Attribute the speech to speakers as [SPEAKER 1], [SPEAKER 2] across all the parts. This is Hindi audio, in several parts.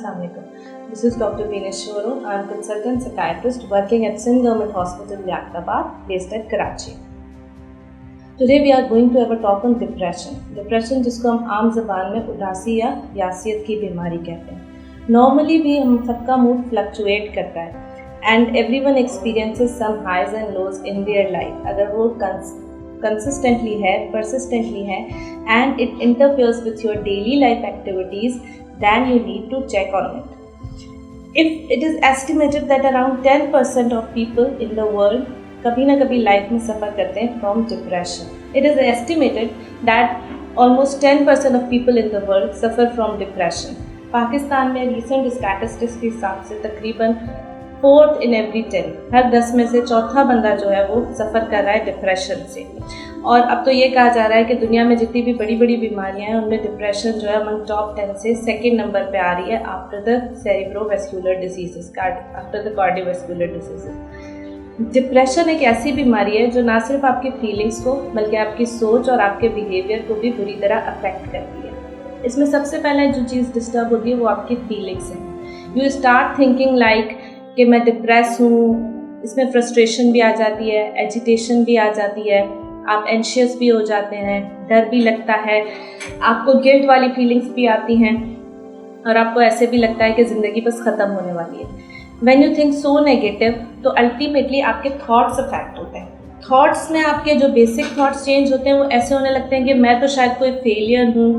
[SPEAKER 1] Assalamu alaikum. This is Dr. Vineshwaro. I am a consultant psychiatrist working at Sindh Government Hospital, Liaquatabad, based at Karachi. Today we are going to have a talk on depression. Depression जिसको हम आम ज़बान में उदासी या यासियत की बीमारी कहते हैं. Normally भी हम सबका मूड फ्लक्चुएट करता है and everyone experiences some highs and lows in their life. अगर वो consistently है, persistently है and it interferes with your daily life activities, then you need to check on it. If it is estimated that around 10% of people in the world कभी ना कभी लाइफ में सफ़र करते हैं from depression. It is estimated that almost 10% of people in the world suffer from depression. Pakistan में recent statistics के हिसाब से तकरीबन 4 in every 10, हर 10 में से चौथा बंदा जो है वो सफ़र कर रहा है डिप्रेशन से. और अब तो ये कहा जा रहा है कि दुनिया में जितनी भी बड़ी बड़ी बीमारियां हैं उनमें डिप्रेशन जो है अमंग टॉप 10 से सेकंड नंबर पे आ रही है after the cerebrovascular diseases, after the cardiovascular diseases. Depression एक ऐसी बीमारी है जो ना सिर्फ आपकी फीलिंग्स को बल्कि आपकी सोच और आपके बिहेवियर को भी बुरी तरह अफेक्ट करती है. इसमें सबसे पहले जो चीज़ डिस्टर्ब होती है वो आपकी फीलिंग्स हैं. यू स्टार्ट थिंकिंग लाइक कि मैं डिप्रेस हूँ. इसमें फ्रस्ट्रेशन भी आ जाती है, एजिटेशन भी आ जाती है, आप एंशियस भी हो जाते हैं, डर भी लगता है, आपको गिल्ट वाली फीलिंग्स भी आती हैं और आपको ऐसे भी लगता है कि ज़िंदगी बस ख़त्म होने वाली है. When you think so negative तो अल्टीमेटली आपके थॉट्स अफेक्ट होते हैं. थॉट्स में आपके जो बेसिक थॉट्स चेंज होते हैं वो ऐसे होने लगते हैं कि मैं तो शायद कोई फेलियर हूँ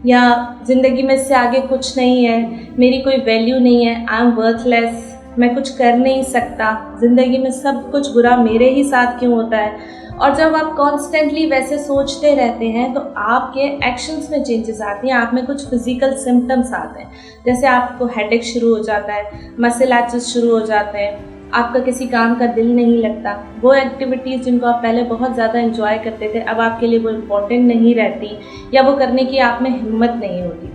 [SPEAKER 1] या ज़िंदगी में इससे आगे कुछ नहीं है, मेरी कोई वैल्यू नहीं है, आई एम वर्थलेस, मैं कुछ कर नहीं सकता, ज़िंदगी में सब कुछ बुरा मेरे ही साथ क्यों होता है. और जब आप कॉन्स्टेंटली वैसे सोचते रहते हैं तो आपके एक्शंस में चेंजेस आती हैं, आप में कुछ फिजिकल सिम्टम्स आते हैं. जैसे आपको हेडेक शुरू हो जाता है, मसल एचेस शुरू हो जाते हैं, आपका किसी काम का दिल नहीं लगता, वो एक्टिविटीज़ जिनको आप पहले बहुत ज़्यादा एंजॉय करते थे अब आपके लिए वो इम्पोर्टेंट नहीं रहती या वो करने की आप में हिम्मत नहीं होती.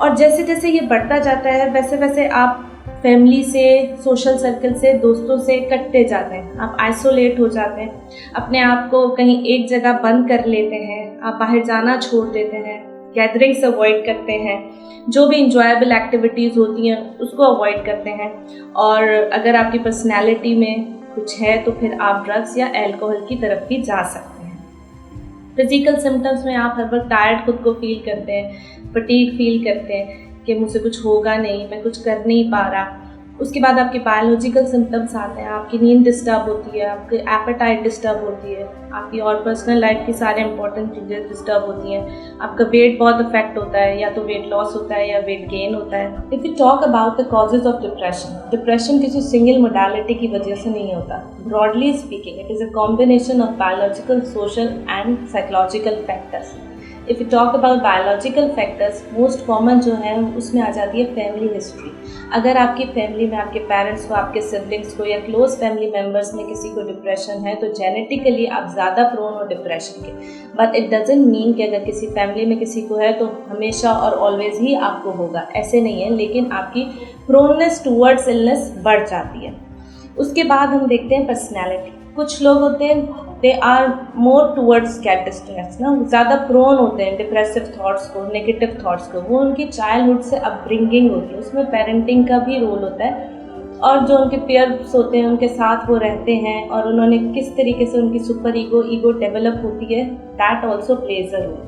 [SPEAKER 1] और जैसे जैसे ये बढ़ता जाता है वैसे वैसे आप फैमिली से, सोशल सर्कल से, दोस्तों से कटते जाते हैं, आप आइसोलेट हो जाते हैं, अपने आप को कहीं एक जगह बंद कर लेते हैं, आप बाहर जाना छोड़ देते हैं, गैदरिंग्स अवॉइड करते हैं, जो भी इंजॉयबल एक्टिविटीज़ होती हैं उसको अवॉइड करते हैं. और अगर आपकी पर्सनैलिटी में कुछ है तो फिर आप ड्रग्स या अल्कोहल की तरफ भी जा सकते हैं. फिजिकल सिम्टम्स में आप हर वक्त टायर्ड खुद को फील करते हैं, फटीग फील करते हैं कि मुझसे कुछ होगा नहीं, मैं कुछ कर नहीं पा रहा. उसके बाद आपके बायोलॉजिकल सिम्टम्स आते हैं, आपकी नींद डिस्टर्ब होती है, आपकी एपेटाइट डिस्टर्ब होती है, आपकी और पर्सनल लाइफ की सारे इंपॉर्टेंट चीज़ें डिस्टर्ब होती हैं, आपका वेट बहुत अफेक्ट होता है, या तो वेट लॉस होता है या वेट गेन होता है. If you talk about the causes of depression, depression किसी सिंगल मोडालिटी की वजह से नहीं होता. Broadly speaking it is a combination of biological, social and psychological factors. If you talk about biological factors, most common जो है उसमें आ जाती है फैमिली हिस्ट्री. अगर आपकी फैमिली में आपके पेरेंट्स को, आपके सिबलिंग्स को या क्लोज फैमिली मेम्बर्स में किसी को डिप्रेशन है तो जेनेटिकली आप ज़्यादा प्रोन हो डिप्रेशन के. बट इट डजंट मीन कि अगर किसी फैमिली में किसी को है तो हमेशा और ऑलवेज ही आपको होगा, ऐसे नहीं है. लेकिन आपकी प्रोननेस टूवर्ड्स इलनेस बढ़ जाती है. उसके बाद हम देखते हैं पर्सनैलिटी. कुछ लोग होते हैं दे आर मोर टूवर्ड्स कैटिस्टनेस ना, ज़्यादा प्रोन होते हैं डिप्रेसिव थाट्स को, नेगेटिव थाट्स को. वो उनकी चाइल्डहुड से अपब्रिंगिंग होती है, उसमें पेरेंटिंग का भी रोल होता है और जो उनके पेयर्स होते हैं उनके साथ वो रहते हैं और उन्होंने किस तरीके से उनकी सुपर ईगो डेवलप होती है, that also plays a role.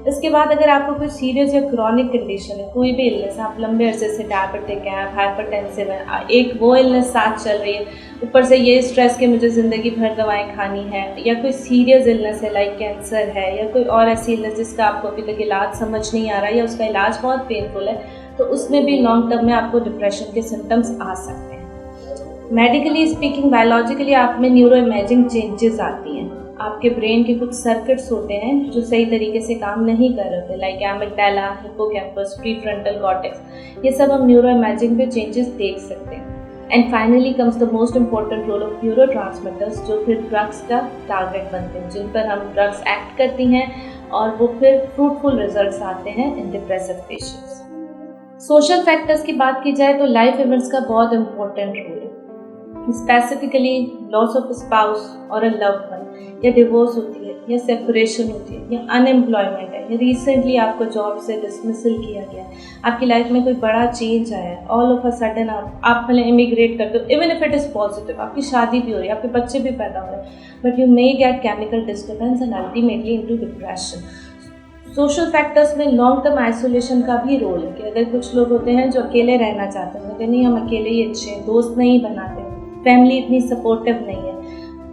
[SPEAKER 1] इसके बाद अगर आपको कोई सीरियस या क्रॉनिक कंडीशन है, कोई भी इलनेस, आप लंबे अरसे से डायबिटिक हैं, आप हाइपरटेंसिव हैं, एक वो इलनेस साथ चल रही है, ऊपर से ये स्ट्रेस कि मुझे ज़िंदगी भर दवाएं खानी है, या कोई सीरियस इलनेस है लाइक कैंसर है या कोई और ऐसी इलनेस जिसका आपको अभी तक इलाज समझ नहीं आ रहा है या उसका इलाज बहुत पेनफुल है, तो उसमें भी लॉन्ग टर्म में आपको डिप्रेशन के सिम्टम्स आ सकते हैं. मेडिकली स्पीकिंग, बायोलॉजिकली आप में न्यूरो इमेजिंग चेंजेस आती हैं. आपके ब्रेन के कुछ सर्किट्स होते हैं जो सही तरीके से काम नहीं कर रहे थे, like amygdala, hippocampus, prefrontal cortex, ये सब हम न्यूरो इमेजिंग पे चेंजेस देख सकते हैं. And finally comes the most important role of neurotransmitters जो फिर ड्रग्स का टारगेट बनते हैं, जिन पर हम ड्रग्स एक्ट करती हैं और वो फिर फ्रूटफुल रिजल्ट्स आते हैं इन डिप्रेसिव पेशेंट्स. सोशल फैक्टर्स की बात की जाए तो लाइफ इवेंट्स का बहुत इंपॉर्टेंट रोल है. स्पेसिफिकली लॉस ऑफ स्पाउस और अ लव्ड वन या डिवोर्स होती है या सेपरेशन होती है, या अनएम्प्लॉयमेंट है, या रिसेंटली आपको जॉब से डिसमिसल किया गया, आपकी लाइफ में कोई बड़ा चेंज आया है, ऑल ऑफ अ सडन आप पहले इमिग्रेट करते हो, even if it is positive, आपकी शादी भी हो रही है, आपके बच्चे भी पैदा हो रहे हैं, but you may gate chemical disturbance and ultimately into depression. Social factors में लॉन्ग टर्म आइसोलेशन का भी रोल है कि अगर कुछ लोग होते हैं जो अकेले रहना चाहते हैं, कि नहीं हम अकेले ही अच्छे हैं, दोस्त नहीं बनाते, फैमिली इतनी सपोर्टिव नहीं है,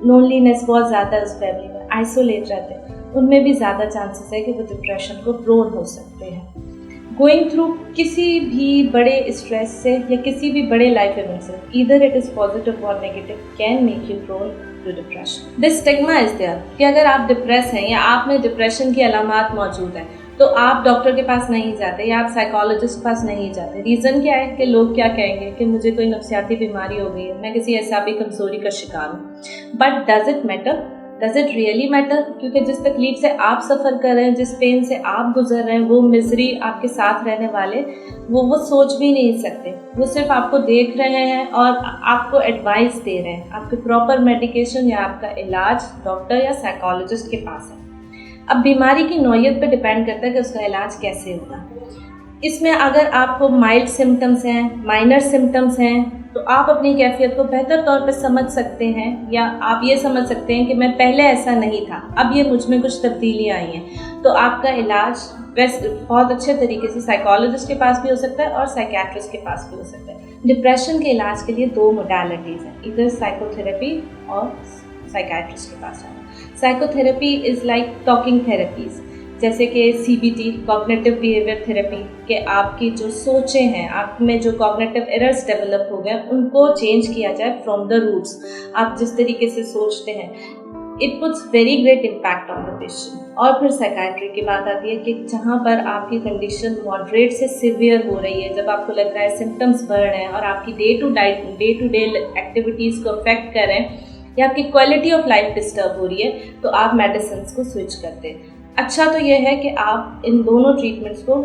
[SPEAKER 1] लोनलीनेस बहुत ज़्यादा है उस फैमिली में, आइसोलेट रहते हैं, उनमें भी ज़्यादा चांसेस है कि वो डिप्रेशन को प्रोन हो सकते हैं। गोइंग थ्रू किसी भी बड़े स्ट्रेस से या किसी भी बड़े लाइफ इवेंट से, ईदर इट इज़ पॉजिटिव और negative, can make you prone to depression. This stigma is there कि अगर आप डिप्रेस हैं या आप में डिप्रेशन की अलामात मौजूद हैं तो आप डॉक्टर के पास नहीं जाते या आप साइकोलॉजिस्ट के पास नहीं जाते। रीज़न क्या है कि लोग क्या कहेंगे कि मुझे कोई नफ्सियाती बीमारी हो गई है, मैं किसी एसाबी कमज़ोरी का शिकार हूँ। But does it matter? Does it really matter? क्योंकि जिस तकलीफ से आप सफ़र कर रहे हैं, जिस पेन से आप गुजर रहे हैं, वो मिजरी आपके साथ रहने वाले वो सोच भी नहीं सकते। वो सिर्फ आपको देख रहे हैं और आपको एडवाइस दे रहे हैं। आपके प्रॉपर मेडिकेशन या आपका इलाज डॉक्टर या साइकोलॉजिस्ट के पास है। अब बीमारी की नौइयत पे डिपेंड करता है कि उसका इलाज कैसे होगा। इसमें अगर आपको माइल्ड सिम्टम्स हैं, माइनर सिम्टम्स हैं, तो आप अपनी कैफियत को बेहतर तौर पे समझ सकते हैं, या आप ये समझ सकते हैं कि मैं पहले ऐसा नहीं था, अब ये मुझ में कुछ तब्दीलियाँ आई हैं, तो आपका इलाज बहुत अच्छे तरीके से साइकोलॉजिस्ट के पास भी हो सकता है और साइकियाट्रिस्ट के पास भी हो सकता है। डिप्रेशन के इलाज के लिए 2 मोडालिटीज़ हैं, इधर साइकोथेरेपी और साइकियाट्रिस्ट के पास जाना। Psychotherapy is like talking therapies, जैसे कि CBT कॉग्निटिव बिहेवियर थेरेपी, कि आपकी जो सोचें हैं, आप में जो कॉग्निटिव एरर्स डेवलप हो गए उनको चेंज किया जाए फ्रॉम द रूट्स। आप जिस तरीके से सोचते हैं, it puts very great impact on the patient. और फिर साइकाट्री की बात आती है कि जहाँ पर आपकी कंडीशन मॉडरेट से सिवियर हो रही है, जब आपको लग रहा है सिम्टम्स बढ़ रहे हैं और आपकी डे टू डे एक्टिविटीज़ को अफेक्ट कर रहे हैं या आपकी क्वालिटी ऑफ लाइफ डिस्टर्ब हो रही है, तो आप मेडिसिन को स्विच करते हैं। अच्छा तो यह है कि आप इन दोनों ट्रीटमेंट्स को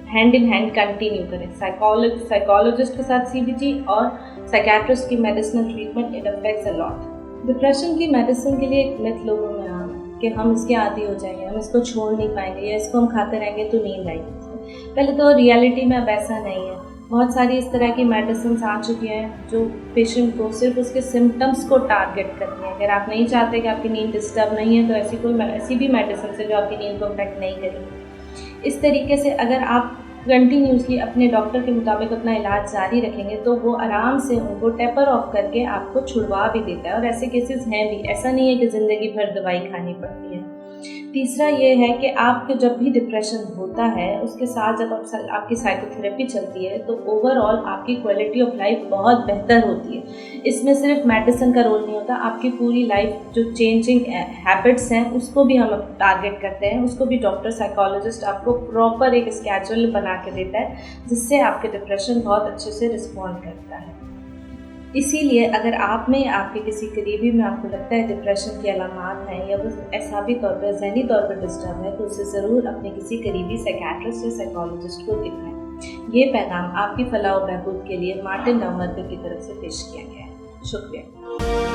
[SPEAKER 1] हैंड इन हैंड कंटिन्यू करें, साइकोलॉजिस्ट के साथ CBT और साइकियाट्रिस्ट की medicinal treatment. It affects a lot. Depression की मेडिसिन के लिए एक मिथ लोगों में आम है कि हम इसके आदी हो जाएंगे, हम इसको छोड़ नहीं पाएंगे, या इसको हम खाते रहेंगे तो नींद आएगी। पहले तो रियलिटी में अब ऐसा नहीं है। बहुत सारी इस तरह की मेडिसिन आ चुकी हैं जो पेशेंट को सिर्फ उसके सिम्टम्स को टारगेट करती हैं। अगर आप नहीं चाहते कि आपकी नींद डिस्टर्ब नहीं है तो ऐसी भी मेडिसिन है जो आपकी नींद को अफेक्ट नहीं करेगी। इस तरीके से अगर आप कंटिन्यूसली अपने डॉक्टर के मुताबिक अपना इलाज जारी रखेंगे तो वो आराम से उनको टेपर ऑफ करके आपको छुड़वा भी देता है, और ऐसे केसेस हैं भी। ऐसा नहीं है कि ज़िंदगी भर दवाई खानी पड़ती है। तीसरा ये है कि आपके जब भी डिप्रेशन होता है उसके साथ जब आपकी साइकोथेरेपी चलती है तो ओवरऑल आपकी क्वालिटी ऑफ लाइफ बहुत बेहतर होती है। इसमें सिर्फ मेडिसिन का रोल नहीं होता, आपकी पूरी लाइफ जो चेंजिंग हैबिट्स हैं उसको भी हम टारगेट करते हैं, उसको भी डॉक्टर साइकोलॉजिस्ट आपको प्रॉपर एक स्केड्यूल बना के देता है जिससे आपके डिप्रेशन बहुत अच्छे से रिस्पॉन्ड करता है। इसीलिए अगर आप में या आपके किसी करीबी में आपको लगता है डिप्रेशन की अलामात हैं या वो एसाबी तौर पर ज़हनी तौर पर डिस्टर्ब है तो उसे ज़रूर अपने किसी करीबी साइकियाट्रिस्ट या साइकोलॉजिस्ट को दिखाएं। ये पैगाम आपकी फलाह व बहबूद के लिए मार्टिन डाउमर्गर की तरफ से पेश किया गया है। शुक्रिया।